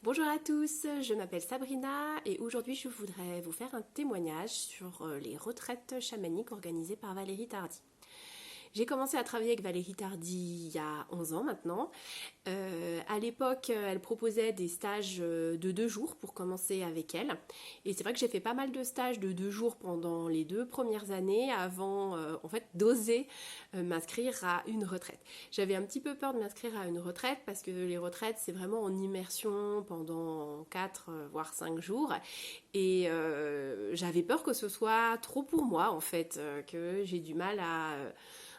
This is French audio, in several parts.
Bonjour à tous, je m'appelle Sabrina et aujourd'hui je voudrais vous faire un témoignage sur les retraites chamaniques organisées par Valérie Tardy. J'ai commencé à travailler avec Valérie Tardy il y a 11 ans maintenant. À l'époque, elle proposait des stages de 2 jours pour commencer avec elle. Et c'est vrai que j'ai fait pas mal de stages de 2 jours pendant les 2 premières années avant d'oser m'inscrire à une retraite. J'avais un petit peu peur de m'inscrire à une retraite parce que les retraites, c'est vraiment en immersion pendant 4 voire 5 jours. Et j'avais peur que ce soit trop pour moi en fait, que j'ai du mal à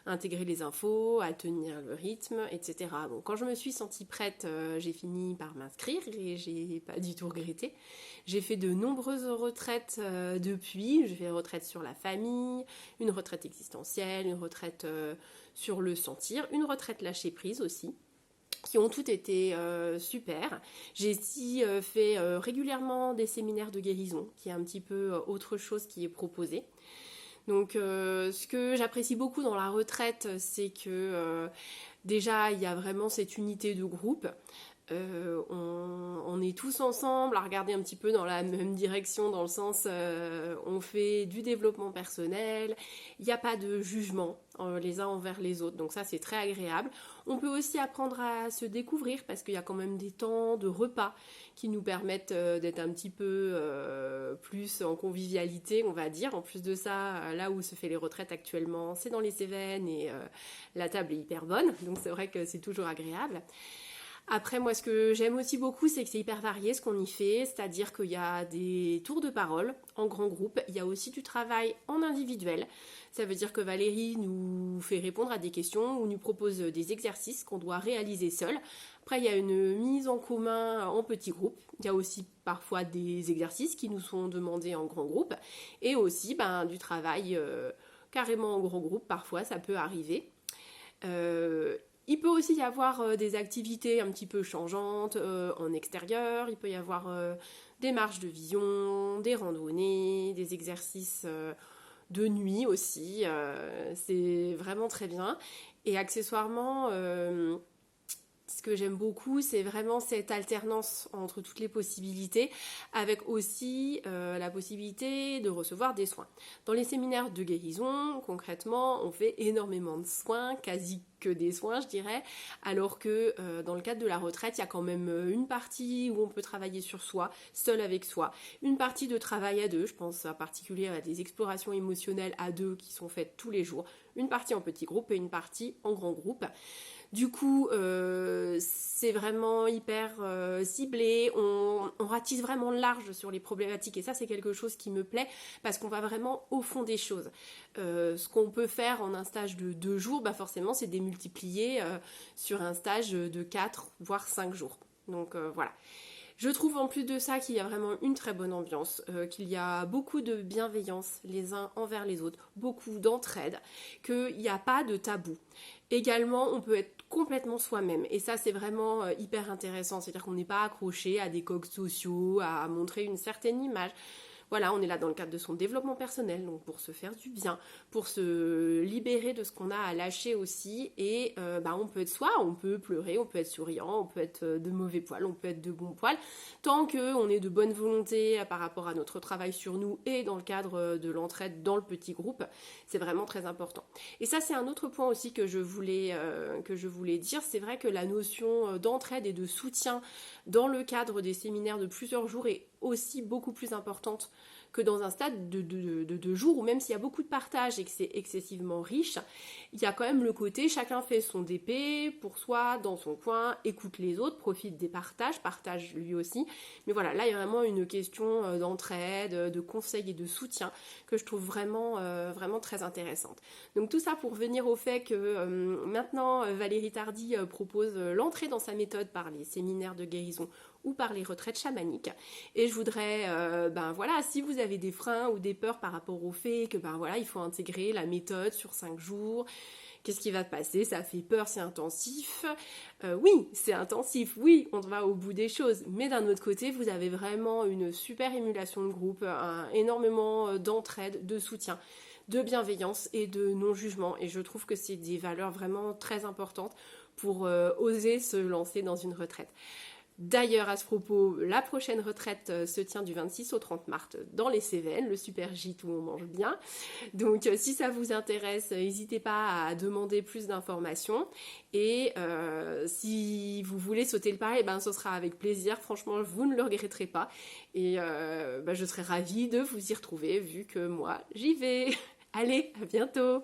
intégrer les infos, à tenir le rythme, etc. Bon, quand je me suis sentie prête, j'ai fini par m'inscrire et j'ai pas du tout regretté. J'ai fait de nombreuses retraites depuis. J'ai fait une retraite sur la famille, une retraite existentielle, une retraite sur le sentir, une retraite lâcher prise aussi qui ont toutes été super. J'ai aussi fait régulièrement des séminaires de guérison, qui est un petit peu autre chose qui est proposé. Donc ce que j'apprécie beaucoup dans la retraite, c'est que déjà il y a vraiment cette unité de groupe. On est tous ensemble à regarder un petit peu dans la même direction, dans le sens on fait du développement personnel, il n'y a pas de jugement les uns envers les autres, donc ça c'est très agréable. On peut aussi apprendre à se découvrir parce qu'il y a quand même des temps de repas qui nous permettent d'être un petit peu plus en convivialité, on va dire. En plus de ça, là où se fait les retraites actuellement, c'est dans les Cévennes et la table est hyper bonne, donc c'est vrai que c'est toujours agréable. Après, moi, ce que j'aime aussi beaucoup, c'est que c'est hyper varié ce qu'on y fait, c'est-à-dire qu'il y a des tours de parole en grand groupe, il y a aussi du travail en individuel. Ça veut dire que Valérie nous fait répondre à des questions ou nous propose des exercices qu'on doit réaliser seul. Après, il y a une mise en commun en petits groupes. Il y a aussi parfois des exercices qui nous sont demandés en grand groupe et aussi du travail carrément en grand groupe. Parfois, ça peut arriver. Il peut aussi y avoir des activités un petit peu changeantes en extérieur. Il peut y avoir des marches de vision, des randonnées, des exercices de nuit aussi. C'est vraiment très bien. Et accessoirement, ce que j'aime beaucoup, c'est vraiment cette alternance entre toutes les possibilités, avec aussi la possibilité de recevoir des soins. Dans les séminaires de guérison, concrètement, on fait énormément de soins, quasi que des soins, je dirais, alors que dans le cadre de la retraite, il y a quand même une partie où on peut travailler sur soi, seul avec soi, une partie de travail à deux, je pense en particulier à des explorations émotionnelles à deux qui sont faites tous les jours, une partie en petit groupe et une partie en grand groupe. Du coup, c'est vraiment hyper ciblé, on ratisse vraiment large sur les problématiques et ça c'est quelque chose qui me plaît parce qu'on va vraiment au fond des choses. Ce qu'on peut faire en un stage de 2 jours, forcément c'est démultiplié sur un stage de 4 voire 5 jours. Donc voilà. Je trouve en plus de ça qu'il y a vraiment une très bonne ambiance, qu'il y a beaucoup de bienveillance les uns envers les autres, beaucoup d'entraide, qu'il n'y a pas de tabou. Également, on peut être complètement soi-même et ça c'est vraiment hyper intéressant, c'est-à-dire qu'on n'est pas accroché à des codes sociaux, à montrer une certaine image. Voilà, on est là dans le cadre de son développement personnel, donc pour se faire du bien, pour se libérer de ce qu'on a à lâcher aussi. Et on peut être soi, on peut pleurer, on peut être souriant, on peut être de mauvais poil, on peut être de bon poil. Tant qu'on est de bonne volonté par rapport à notre travail sur nous et dans le cadre de l'entraide dans le petit groupe, c'est vraiment très important. Et ça, c'est un autre point aussi que je voulais dire. C'est vrai que la notion d'entraide et de soutien dans le cadre des séminaires de plusieurs jours est aussi beaucoup plus importante que dans un stade de 2 jours où même s'il y a beaucoup de partage et que c'est excessivement riche, il y a quand même le côté chacun fait son DP pour soi, dans son coin, écoute les autres, profite des partages, partage lui aussi. Mais voilà, là il y a vraiment une question d'entraide, de conseil et de soutien que je trouve vraiment, vraiment très intéressante. Donc tout ça pour venir au fait que maintenant Valérie Tardy propose l'entrée dans sa méthode par les séminaires de guérison ou par les retraites chamaniques. Et je voudrais, si vous avez des freins ou des peurs par rapport au fait que, il faut intégrer la méthode sur 5 jours, qu'est-ce qui va se passer? Ça fait peur, c'est intensif. Oui, c'est intensif, oui, on va au bout des choses. Mais d'un autre côté, vous avez vraiment une super émulation de groupe, énormément d'entraide, de soutien, de bienveillance et de non-jugement. Et je trouve que c'est des valeurs vraiment très importantes pour oser se lancer dans une retraite. D'ailleurs, à ce propos, la prochaine retraite se tient du 26 au 30 mars dans les Cévennes, le super gîte où on mange bien. Donc, si ça vous intéresse, n'hésitez pas à demander plus d'informations. Et si vous voulez sauter le pas, ce sera avec plaisir. Franchement, vous ne le regretterez pas. Et je serai ravie de vous y retrouver vu que moi, j'y vais. Allez, à bientôt!